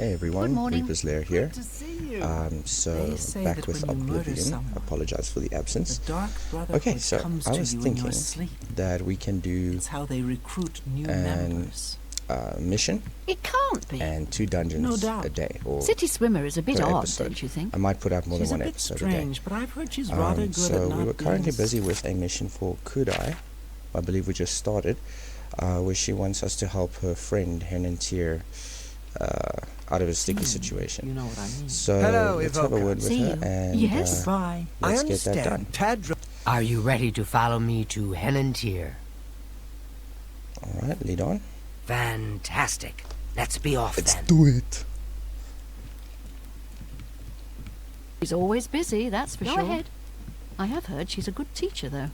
Hey everyone, Good morning. Reaper's Lair here. Good to see you. So They say back that with when you murder Oblivion. someone, Apologize for the absence. The Dark Brotherhood Okay, so comes I to was you in thinking your sleep. that we can do It's how they recruit new an members. mission It can't be. and 2 dungeons No doubt. a day. Or City Swimmer is a bit per odd, episode. don't you think? I might put out more She's than a one bit episode a day. strange, but I've heard she's rather good So at not we were currently being busy with a mission for Kudai. I believe we just started, where she wants us to help her friend Henantier out of a sticky situation. You know what I mean. So Hello, let's have a Evoker. word with See her you. and Yes. Bye. let's I get that done. understand. Tad Are you ready to follow me to Henantier? Alright, lead on. Fantastic. Let's be off then. do it. She's always busy, that's for Go sure. ahead. I have heard she's a good teacher, though.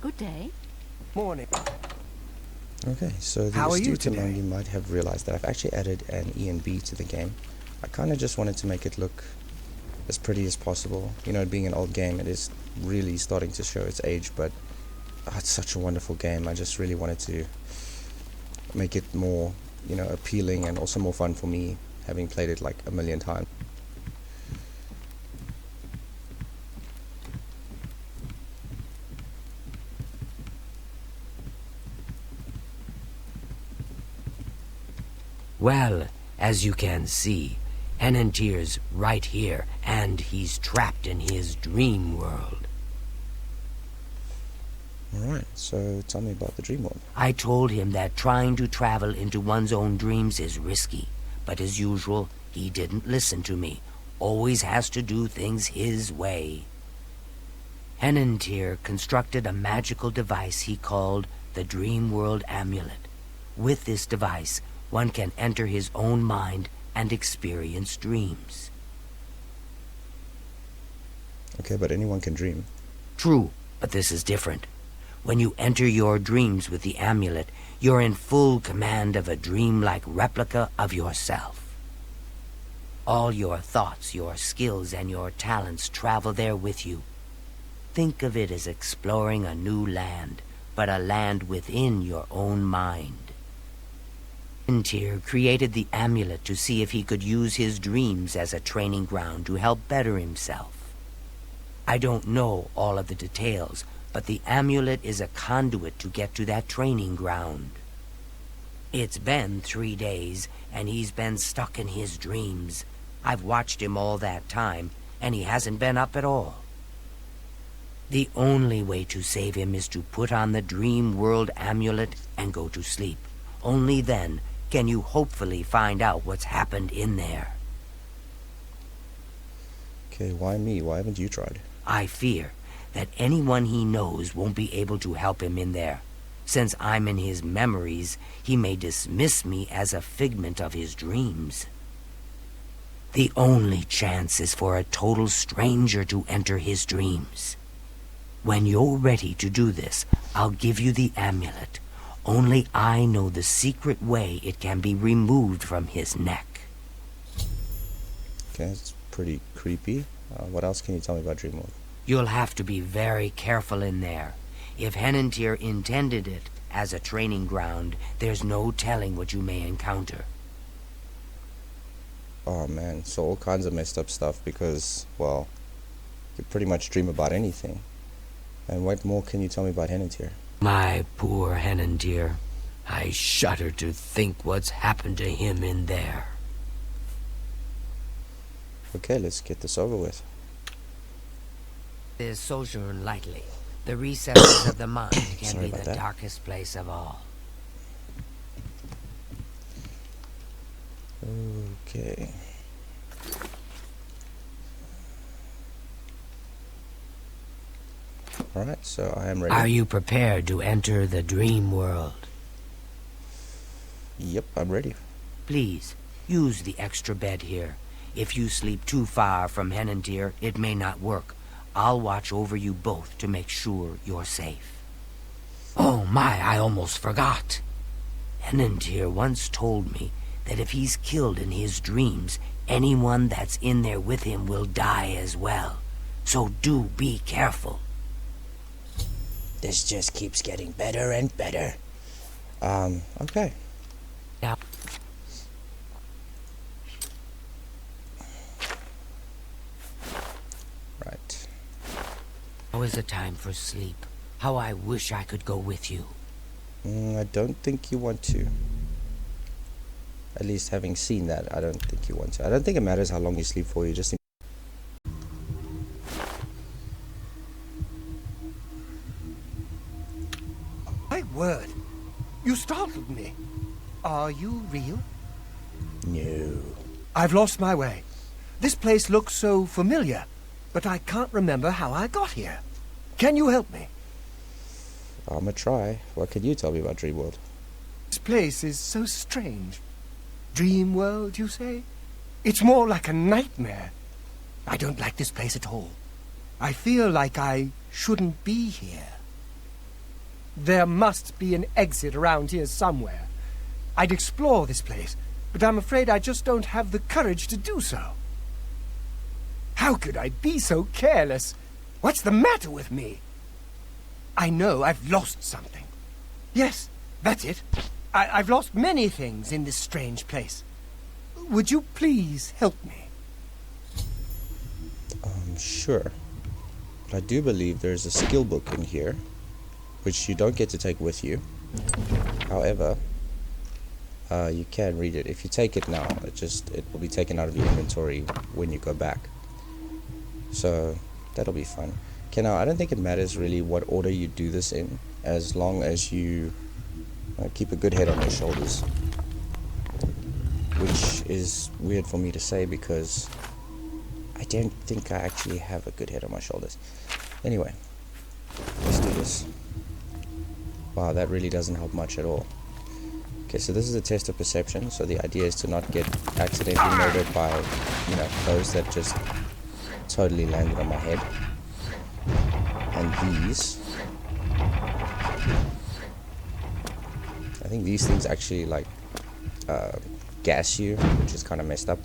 Good day. morning. Okay, so the How are you astute among today? you might have realized that I've actually added an E and B to the game. I kind of just wanted to make it look as pretty as possible. You know, it being an old game, it is really starting to show its age, but it's such a wonderful game. I just really wanted to make it more, you know, appealing and also more fun for me, having played it like a million times. Well, as you can see, Henantier's right here, and he's trapped in his dream world. Alright, so tell me about the dream world. I told him that trying to travel into one's own dreams is risky, but as usual, he didn't listen to me. Always has to do things his way. Henantier constructed a magical device he called the Dream World Amulet. With this device, one can enter his own mind and experience dreams. Okay, but anyone can dream. True, but this is different. When you enter your dreams with the amulet, you're in full command of a dream-like replica of yourself. All your thoughts, your skills, and your talents travel there with you. Think of it as exploring a new land, but a land within your own mind. Henantier created the amulet to see if he could use his dreams as a training ground to help better himself. I don't know all of the details, but the amulet is a conduit to get to that training ground. It's been 3 days, and he's been stuck in his dreams. I've watched him all that time, and he hasn't been up at all. The only way to save him is to put on the Dream World Amulet and go to sleep. Only then can you hopefully find out what's happened in there. Okay, why me? Why haven't you tried? I fear that anyone he knows won't be able to help him in there. Since I'm in his memories, he may dismiss me as a figment of his dreams. The only chance is for a total stranger to enter his dreams. When you're ready to do this, I'll give you the amulet. Only I know the secret way it can be removed from his neck. Okay, it's pretty creepy. What else can you tell me about dream world? You'll have to be very careful in there. If Henantier intended it as a training ground, there's no telling what you may encounter. Oh man, so all kinds of messed up stuff because, well, you pretty much dream about anything. And what more can you tell me about Henantier? My poor Henantier. I shudder to think what's happened to him in there. Okay, let's get this over with. This sojourn lightly. The recesses of the mind can Sorry be about the that. darkest place of all. Okay. Alright, so I am ready. Are you prepared to enter the dream world? Yep, I'm ready. Please, use the extra bed here. If you sleep too far from Henantier, it may not work. I'll watch over you both to make sure you're safe. Oh my, I almost forgot. Henantier once told me that if he's killed in his dreams, anyone that's in there with him will die as well. So do be careful. This just keeps getting better and better. Okay. Now, Right. now is the time for sleep. How I wish I could go with you. I don't think you want to. At least having seen that, I don't think you want to. I don't think it matters how long you sleep for. You just. My word, you startled me. Are you real? No. I've lost my way. This place looks so familiar, but I can't remember how I got here. Can you help me? I'ma try. What can you tell me about Dreamworld? This place is so strange. Dream world, you say? It's more like a nightmare. I don't like this place at all. I feel like I shouldn't be here. There must be an exit around here somewhere. I'd explore this place, but I'm afraid I just don't have the courage to do so. How could I be so careless? What's the matter with me? I know I've lost something. Yes, that's it. I've lost many things in this strange place. Would you please help me? Sure. But I do believe there's a skill book in here, which you don't get to take with you. However, you can read it. If you take it now, it will be taken out of your inventory when you go back. So that'll be fun. Okay, now I don't think it matters really what order you do this in, as long as you keep a good head on your shoulders. Which is weird for me to say because I don't think I actually have a good head on my shoulders. Anyway, let's do this. Wow, that really doesn't help much at all. Okay, so this is a test of perception, so the idea is to not get accidentally murdered by, foes that just totally landed on my head. And these, I think these things actually gas you, which is kind of messed up.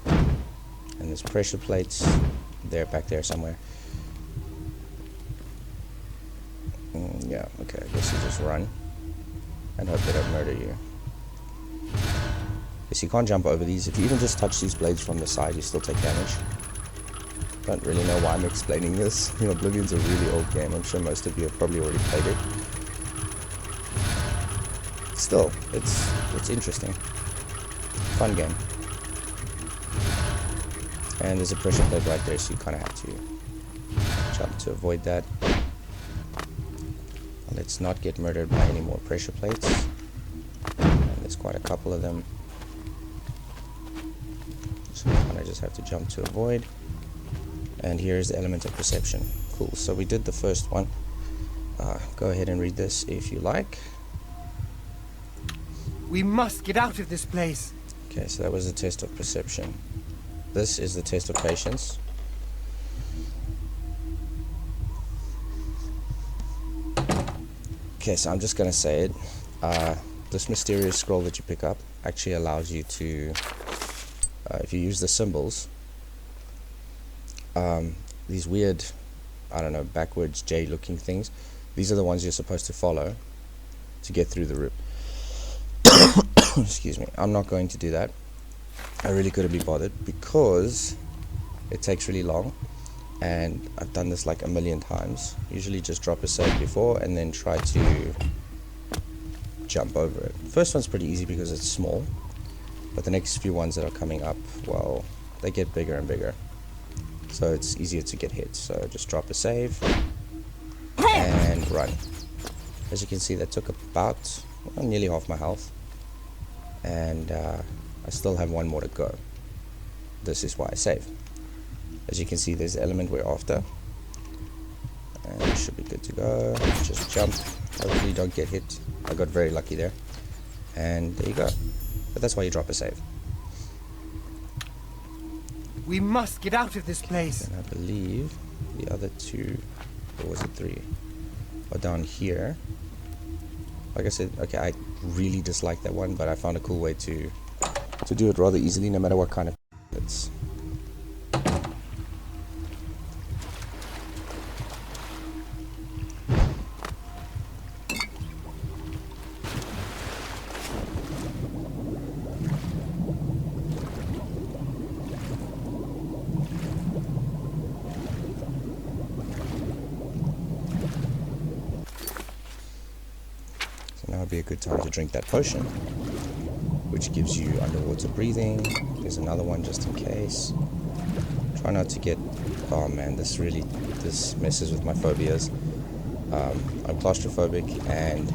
And there's pressure plates, they're back there somewhere. Yeah, okay, I guess you just run and hope they don't murder you. Yes, you can't jump over these. If you even just touch these blades from the side, you still take damage. Don't really know why I'm explaining this. Oblivion's a really old game. I'm sure most of you have probably already played it. Still, it's interesting. Fun game. And there's a pressure plate right there, so you kind of have to jump to avoid that. Let's not get murdered by any more pressure plates. And there's quite a couple of them. So you kind of just have to jump to avoid. And here's the element of perception. Cool, so we did the first one. Go ahead and read this if you like. We must get out of this place. Okay, so that was the test of perception. This is the test of patience. Okay, so I'm just gonna say it. This mysterious scroll that you pick up actually allows you to, if you use the symbols, these weird, I don't know, backwards J-looking things, these are the ones you're supposed to follow to get through the room. Excuse me, I'm not going to do that. I really couldn't be bothered because it takes really long, and I've done this like a million times. Usually just drop a save before and then try to jump over it. First one's pretty easy because it's small, but the next few ones that are coming up, well, they get bigger and bigger, so it's easier to get hit. So just drop a save and run. As you can see, that took about nearly half my health, and I still have one more to go. This is why I save. As you can see, there's the element we're after, and it should be good to go. Just jump, hopefully don't get hit. I got very lucky there, and there you go. But that's why you drop a save. We must get out of this place. And I believe the other two, or was it three, are down here. Like I said, okay, I really dislike that one, but I found a cool way to do it rather easily, no matter what kind of it's. So now would be a good time to drink that potion, which gives you underwater breathing. There's another one just in case. Try not to get... Oh man, this messes with my phobias. I'm claustrophobic, and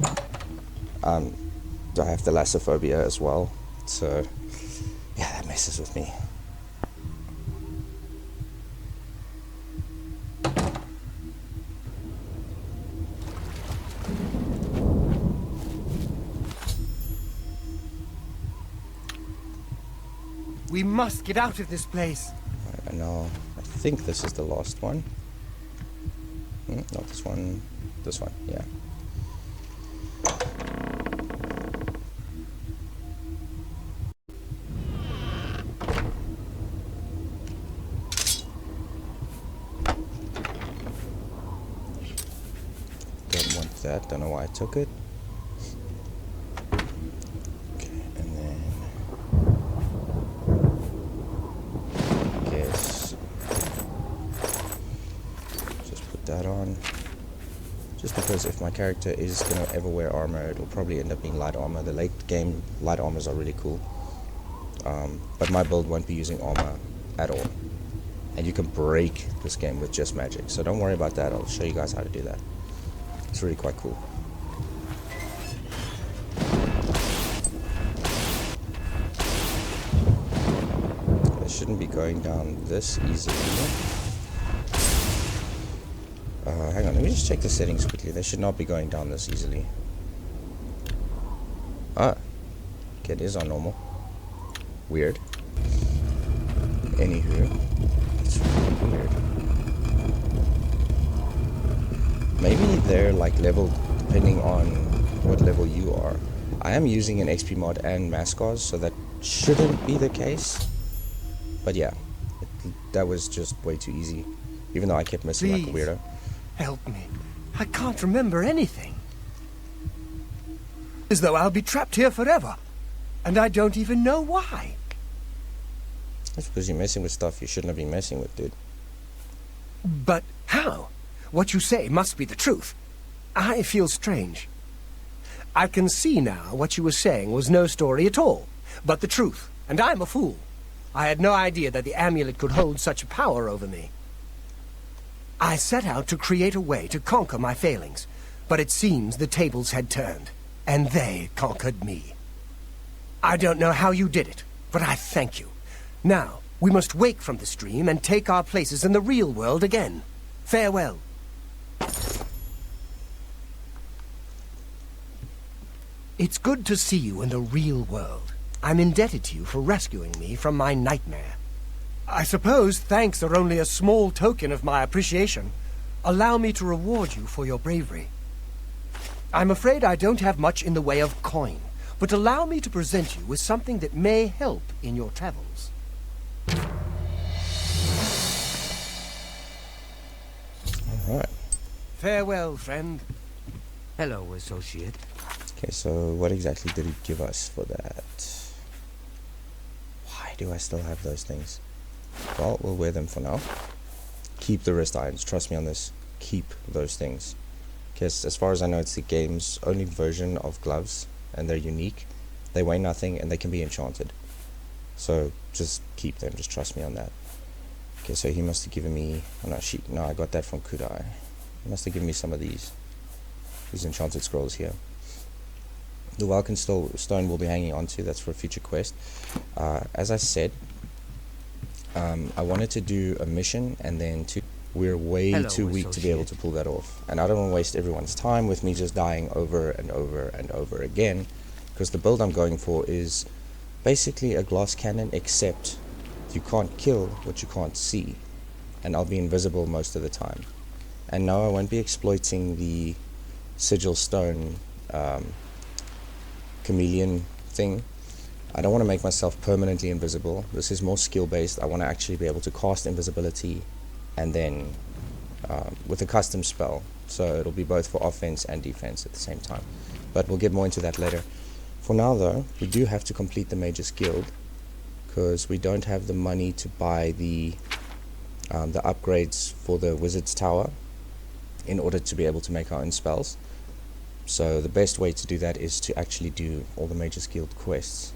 I have thalassophobia as well. So yeah, that messes with me. We must get out of this place. And now I think this is the last one. Not this one. This one, yeah. Don't want that. Don't know why I took it. Okay, and then I guess just put that on. Just because if my character is going to ever wear armor, it'll probably end up being light armor. The late game light armors are really cool. But my build won't be using armor at all. And you can break this game with just magic. So don't worry about that. I'll show you guys how to do that. It's really quite cool. They shouldn't be going down this easily. Hang on, let me just check the settings quickly. They should not be going down this easily. Ah, okay, it is on normal. Weird. Anywho, it's really weird. Maybe they're like leveled depending on what level you are. I am using an XP mod and Mascars, so that shouldn't be the case. But yeah, that was just way too easy. Even though I kept missing like a weirdo. Help me. I can't remember anything. As though I'll be trapped here forever. And I don't even know why. That's because you're messing with stuff you shouldn't have been messing with, dude. But how? What you say must be the truth. I feel strange. I can see now what you were saying was no story at all, but the truth. And I'm a fool. I had no idea that the amulet could hold such a power over me. I set out to create a way to conquer my failings, but it seems the tables had turned, and they conquered me. I don't know how you did it, but I thank you. Now, we must wake from the stream and take our places in the real world again. Farewell. It's good to see you in the real world. I'm indebted to you for rescuing me from my nightmare. I suppose thanks are only a small token of my appreciation. Allow me to reward you for your bravery. I'm afraid I don't have much in the way of coin, but allow me to present you with something that may help in your travels. Alright. Farewell, friend. Hello, associate. Okay, so what exactly did he give us for that? Why do I still have those things? Well, we'll wear them for now. Keep the wrist irons. Trust me on this. Keep those things. Because as far as I know, it's the game's only version of gloves, and they're unique. They weigh nothing, and they can be enchanted. So just keep them. Just trust me on that. Okay, so he must have given me... Oh, no, I got that from Kudai. He must have given me some of these enchanted scrolls here. The Welkin stone will be hanging on to. That's for a future quest. As I said, I wanted to do a mission, and then we're way too weak to be able to pull that off. And I don't want to waste everyone's time with me just dying over and over and over again, because the build I'm going for is basically a glass cannon, except you can't kill what you can't see, and I'll be invisible most of the time. And no, I won't be exploiting the sigil stone chameleon thing. I don't want to make myself permanently invisible. This is more skill based. I want to actually be able to cast invisibility, and then with a custom spell, so it'll be both for offense and defense at the same time. But we'll get more into that later. For For now though, we do have to complete the Mage's Guild, because we don't have the money to buy the upgrades for the Wizard's Tower in order to be able to make our own spells. So the best way to do that is to actually do all the Mage's Guild quests,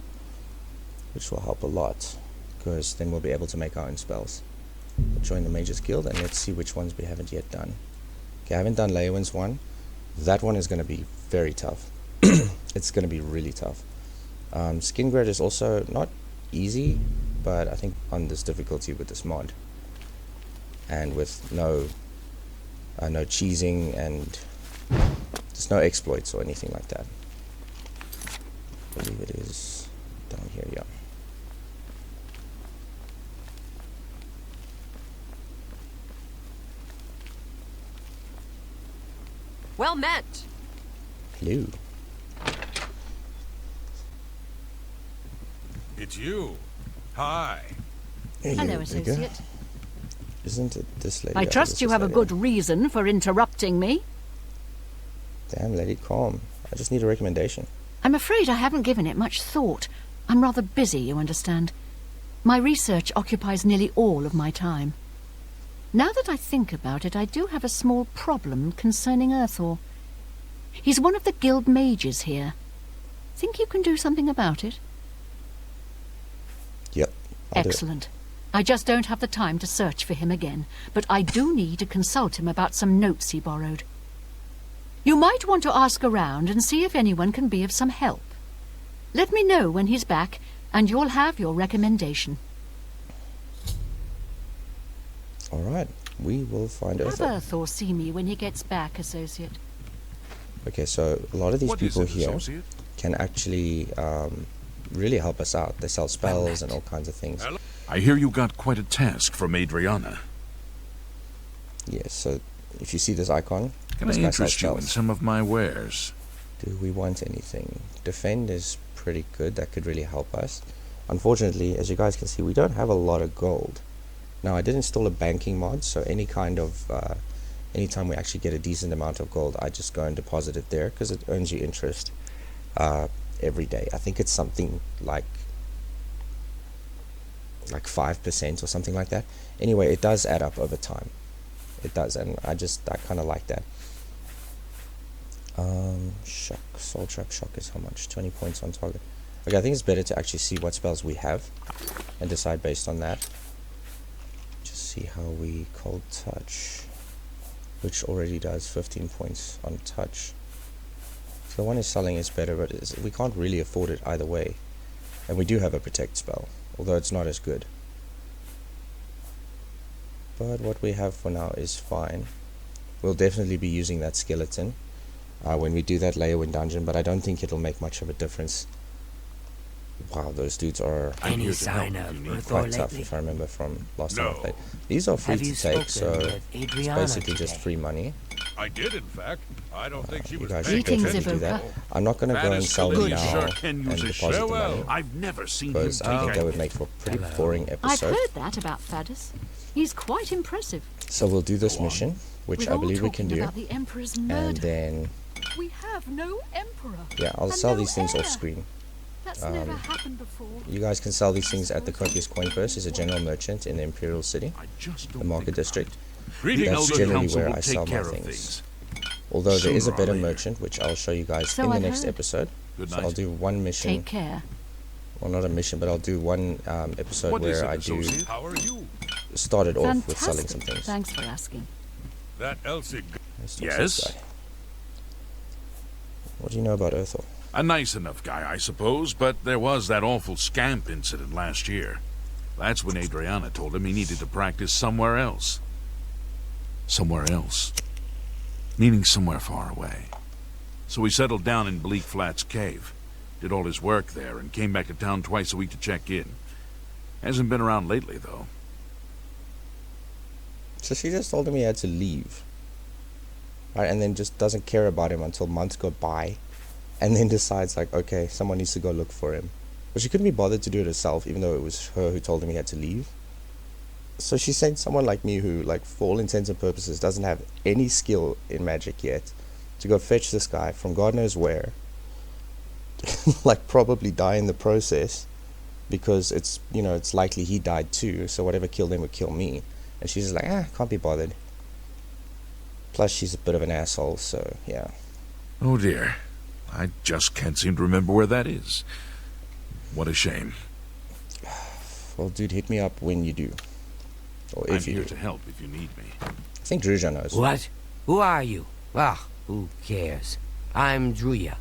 which will help a lot, because then we'll be able to make our own spells. We'll join the Mage's Guild and let's see which ones we haven't yet done. Okay, I haven't done Leowin's one. That one is going to be very tough. It's going to be really tough. Skingred is also not easy, but I think on this difficulty with this mod, and with no cheesing and there's no exploits or anything like that. I believe it is down here, yeah. Well met. Hello. It's you. Hi. Hello, there we go. associate. Isn't it this lady? I trust this you have a lady. good reason for interrupting me. Damn, lady, calm. I just need a recommendation. I'm afraid I haven't given it much thought. I'm rather busy, you understand. My research occupies nearly all of my time. Now that I think about it, I do have a small problem concerning Earthor. He's one of the guild mages here. Think you can do something about it? Yep. I'll do it. Excellent. I just don't have the time to search for him again, but I do need to consult him about some notes he borrowed. You might want to ask around and see if anyone can be of some help. Let me know when he's back, and you'll have your recommendation. Alright, we will find Have Earthor. Earthor see me when he gets back, associate. Okay, so a lot of these What is people it, here associate? can actually really help us out. They sell spells and all kinds of things. Hello? I hear you got quite a task from Adriana. Yes, so if you see this icon, Can I this guy sells interest you in spells. some of my wares? Do we want anything? Defend is pretty good. That could really help us. Unfortunately, as you guys can see, we don't have a lot of gold. Now, I did install a banking mod, so any kind of anytime we actually get a decent amount of gold, I just go and deposit it there, because it earns you interest every day. I think it's something like 5% or something like that. Anyway, it does add up over time. It does, and I kind of like that. Shock, Soul Trap Shock is how much? 20 points on target. Okay, I think it's better to actually see what spells we have and decide based on that. Just see how we Cold Touch, which already does 15 points on touch. So the one he's selling is better, but we can't really afford it either way. And we do have a Protect spell, although it's not as good. But what we have for now is fine. We'll definitely be using that skeleton when we do that Leowin dungeon, but I don't think it'll make much of a difference. Wow, those dudes are Any sign of quite Earthor tough, lately? if I remember from last time I No. played. These are free Have to you take, spoken so with it's Adriana basically just today? free money. I did, in fact. I don't think she You was guys paying should Greetings, definitely do that. Ivanka. I'm not going to go and sell them Good. now Sure and can use a deposit the shovel. money, I've never seen him because I think take that would make for a pretty boring I've episode. heard that about Thaddeus. He's quite impressive. So we'll do this mission, which We're I all believe we can talking do, about the Emperor's and murder. then We have no emperor. yeah, I'll and sell no these things heir. off screen. That's never happened before. You guys can sell these things at the Copious Coin Purse. He's a general merchant in the Imperial City, I just the don't Market think District. Greetings, That's Elder generally Council where will I take sell my care of things. Although there is a Sooner or better later. merchant, which I'll show you guys So in the I've next heard. episode. Good So night. I'll do one mission, Take care. well, not a mission, but I'll do one episode What is where it, I do associate? How are you? start it off with Fantastic. selling some things. Thanks for asking. That Elsie. Let's talk to Yes? this guy. What do you know about Earthor? A nice enough guy, I suppose, but there was that awful scamp incident last year. That's when Adriana told him he needed to practice somewhere else. Somewhere else. Meaning somewhere far away. So he settled down in Bleak Flats Cave, did all his work there, and came back to town twice a week to check in. Hasn't been around lately, though. So she just told him he had to leave. Right, and then just doesn't care about him until months go by. And then decides, like, okay, someone needs to go look for him. But she couldn't be bothered to do it herself, even though it was her who told him he had to leave. So she sent someone like me who, like, for all intents and purposes, doesn't have any skill in magic yet, to go fetch this guy from God knows where, like probably die in the process, because it's, you know, it's likely he died too, so whatever killed him would kill me. And she's just like, can't be bothered. Plus she's a bit of an asshole, so yeah. Oh dear. I just can't seem to remember where that is. What a shame. Well, dude, hit me up when you do. Or I'm if you here do. to help if you need me. I think Druja knows. What? Who are you? Ah, who cares? I'm Druya.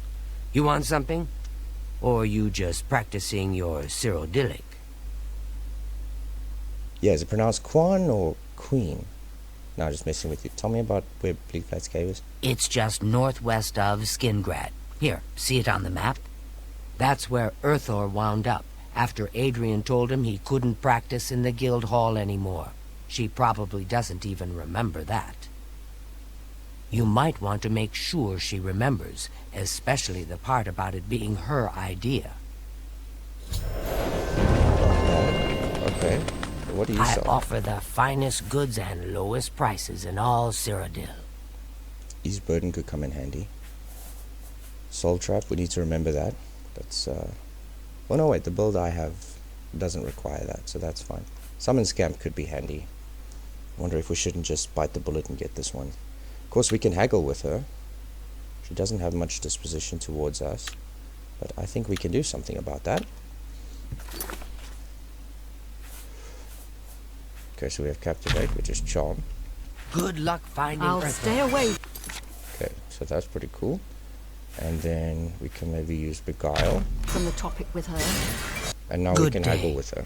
You want something? Or are you just practicing your Cyrodiilic? Yeah, is it pronounced Quan or Queen? No, just messing with you. Tell me about where Bleakflat's cave is. It's just northwest of Skingrad. Here, see it on the map? That's where Earthor wound up, after Adrian told him he couldn't practice in the guild hall anymore. She probably doesn't even remember that. You might want to make sure she remembers, especially the part about it being her idea. Okay. What do you I sell? offer the finest goods and lowest prices in all Cyrodiil. Ease burden could come in handy. Soul trap, we need to remember that. That's well, no, wait, the build I have doesn't require that, so that's fine. Summon scamp could be handy. I wonder if we shouldn't just bite the bullet and get this one. Of course, we can haggle with her. She doesn't have much disposition towards us, but I think we can do something about that. Okay, so we have Captivate, which is Charm. Good luck finding I'll Earthor. stay away. Okay, so that's pretty cool. And then we can maybe use Beguile. From the topic with her. And now we Good can day. haggle with her.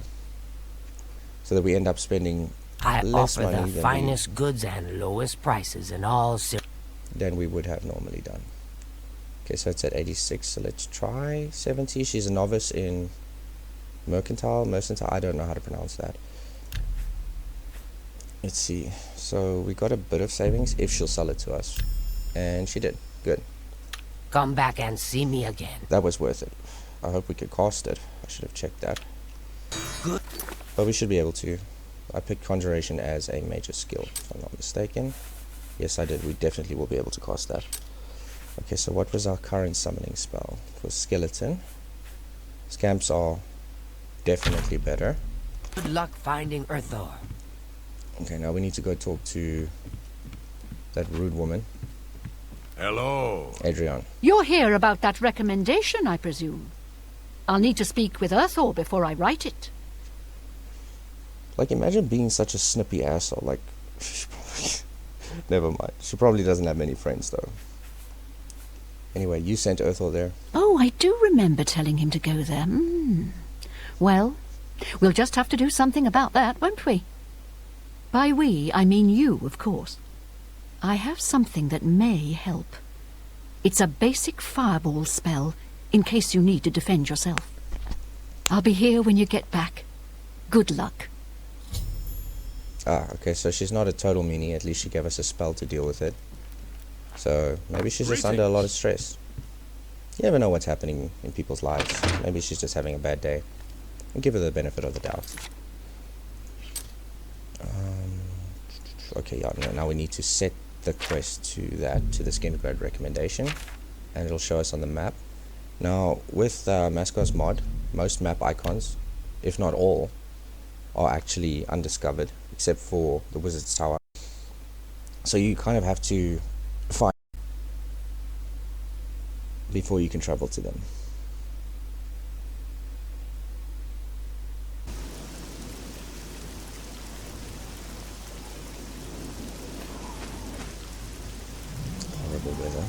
So that we end up spending I less offer money the finest goods and lowest prices in all Cyrodiil. than we would have normally done. Okay, so it's at 86, so let's try 70. She's a novice in Mercantile, I don't know how to pronounce that. Let's see, so we got a bit of savings if she'll sell it to us. And she did, good. Come back and see me again. That was worth it. I hope we could cast it. I should have checked that. Good. But we should be able to. I picked Conjuration as a major skill, if I'm not mistaken. Yes, I did. We definitely will be able to cast that. Okay, so what was our current summoning spell? It was Skeleton. Scamps are definitely better. Good luck finding Earthor. Okay, now we need to go talk to that rude woman, Hello. Adrian. You're here about that recommendation, I presume. I'll need to speak with Earthor before I write it. Like, imagine being such a snippy asshole. Like, never mind. She probably doesn't have many friends, though. Anyway, you sent Earthor there. Oh, I do remember telling him to go there. Well, we'll just have to do something about that, won't we? By we, I mean you, of course. I have something that may help. It's a basic fireball spell, in case you need to defend yourself. I'll be here when you get back. Good luck. Ah, okay, so she's not a total meanie. At least she gave us a spell to deal with it. So, maybe she's just under a lot of stress. You never know what's happening in people's lives. Maybe she's just having a bad day. I'll give her the benefit of the doubt. Okay, yeah, no, now we need to set the quest to the Skingrad recommendation, and it'll show us on the map. Now, with Mascot's mod, most map icons, if not all, are actually undiscovered, except for the Wizard's Tower. So you kind of have to find before you can travel to them. Horrible weather.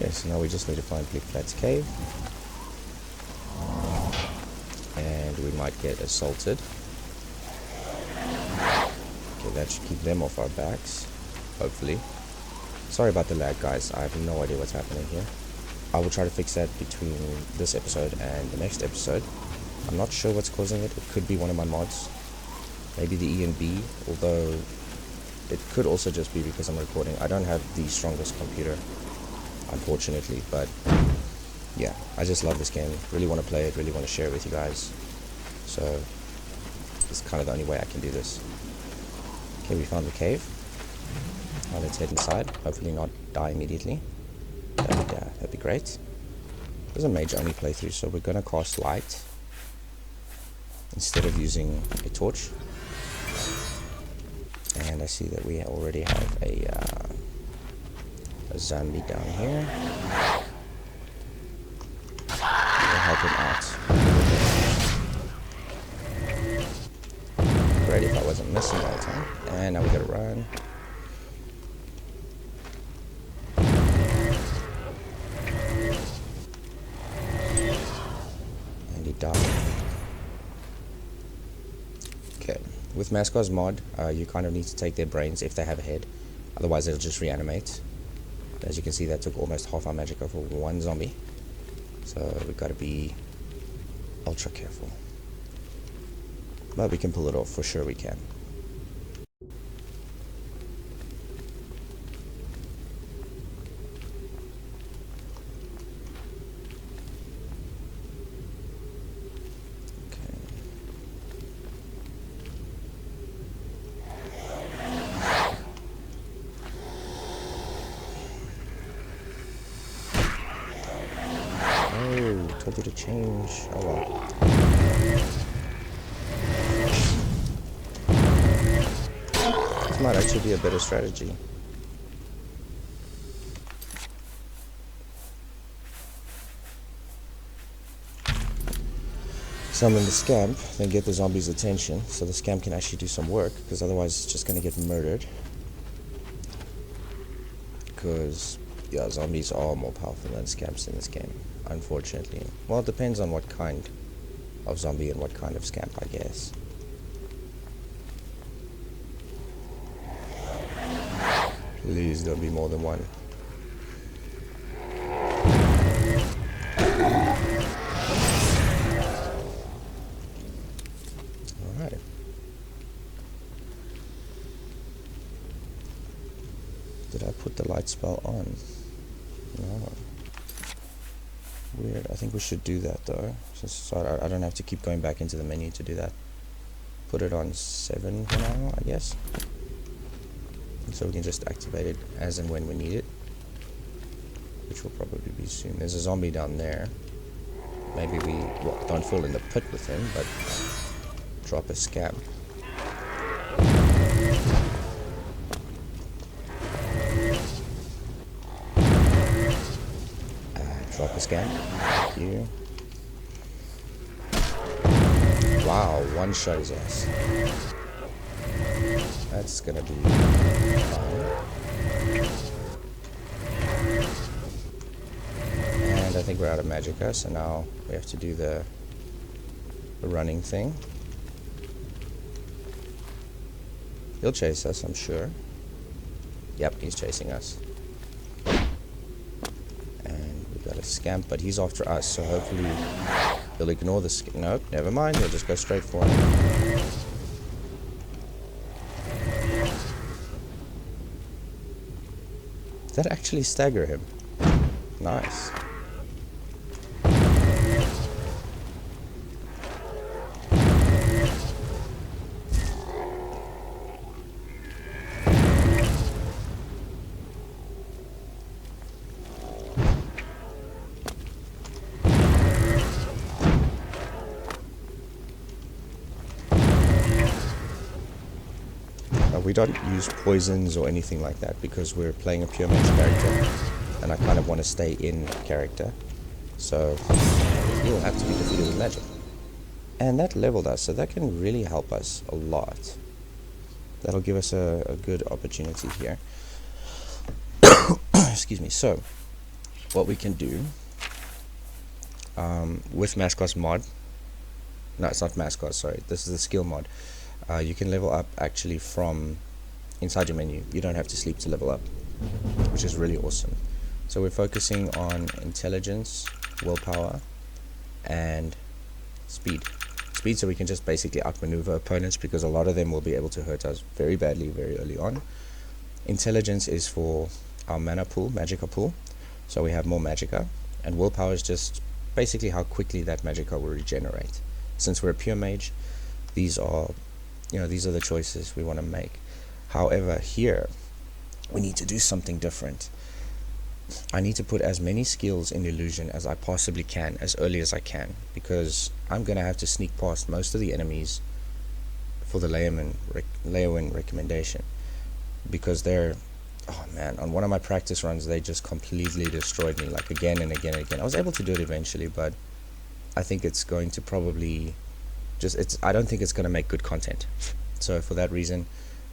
Okay, so now we just need to find Blickflat's cave. And we might get assaulted. Okay, that should keep them off our backs. Hopefully. Sorry about the lag, guys. I have no idea what's happening here. I will try to fix that between this episode and the next episode. I'm not sure what's causing it. It could be one of my mods. Maybe the ENB, although it could also just be because I'm recording. I don't have the strongest computer, unfortunately, but yeah, I just love this game. Really want to play it, really want to share it with you guys. So it's kind of the only way I can do this. Okay, we found the cave. Now let's head inside. Hopefully not die immediately. That'd be great. This is a mage only playthrough, so we're gonna cast light instead of using a torch. And I see that we already have a zombie down here. We'll help him out. Great if I wasn't missing all the time. And now we gotta run. And he died. Okay. With Mascar's mod, you kind of need to take their brains if they have a head. Otherwise, it'll just reanimate. As you can see, that took almost half our magic off of one zombie. So we've got to be ultra careful. But we can pull it off, for sure we can. Oh, told you to change. Oh well. This might actually be a better strategy. Summon the scamp, then get the zombie's attention, so the scamp can actually do some work, because otherwise it's just going to get murdered. Because, yeah, zombies are more powerful than scamps in this game, unfortunately. Well, it depends on what kind of zombie and what kind of scamp, I guess. Please don't be more than one. Alright. Did I put the light spell on? No. Weird. I think we should do that though. So I don't have to keep going back into the menu to do that. Put it on 7 for now, I guess. So we can just activate it as and when we need it. Which will probably be soon. There's a zombie down there. Maybe we don't fall in the pit with him, but drop a scamp. Drop a scamp. Thank you. Wow, one shot his ass. That's gonna be fine. And I think we're out of magicka, so now we have to do the running thing. He'll chase us, I'm sure. Yep, he's chasing us. And we got a scamp, but he's after us, so hopefully he'll ignore the scamp. Nope, never mind, he'll just go straight for him. Did that actually stagger him? Nice. We don't use poisons or anything like that because we're playing a pure mage character and I kind of want to stay in character, so he'll have to be defeated with magic. And that leveled us, so that can really help us a lot. That'll give us a good opportunity here. Excuse me. So what we can do with Mascot's mod. No, it's not Mascot, sorry. This is the skill mod. You can level up actually from inside your menu. You don't have to sleep to level up, which is really awesome. So we're focusing on intelligence, willpower, and speed. Speed, so we can just basically outmaneuver opponents, because a lot of them will be able to hurt us very badly very early on. Intelligence is for our mana pool, magicka pool, so we have more magicka, and willpower is just basically how quickly that magicka will regenerate. Since we're a pure mage, these are the choices we want to make. However, here we need to do something different. I need to put as many skills in illusion as I possibly can as early as I can, because I'm going to have to sneak past most of the enemies for the Leowin recommendation, because they're, oh man, on one of my practice runs they just completely destroyed me, like again and again and again. I was able to do it eventually, but I think it's going to probably I don't think it's going to make good content. So for that reason,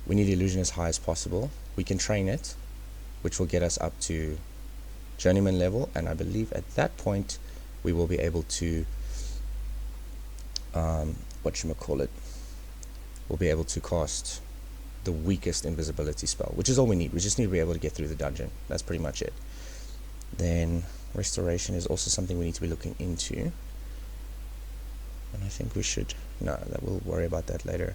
we need illusion as high as possible. We can train it, which will get us up to journeyman level, and I believe at that point we will be able to we'll be able to cast the weakest invisibility spell, which is all we need. We just need to be able to get through the dungeon. That's pretty much it. Then restoration is also something we need to be looking into, and I think we should, no, that we'll worry about that later.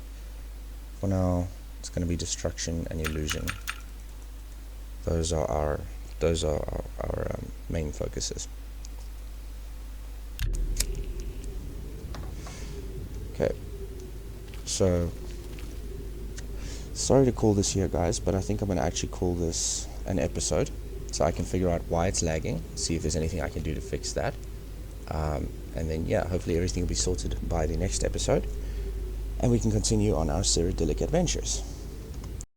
For now, it's going to be destruction and illusion. Those are our main focuses. Okay, so sorry to call this here, guys, but I think I'm going to actually call this an episode, so I can figure out why it's lagging, see if there's anything I can do to fix that, and then yeah, hopefully everything will be sorted by the next episode, and we can continue on our Cyrodiilic adventures.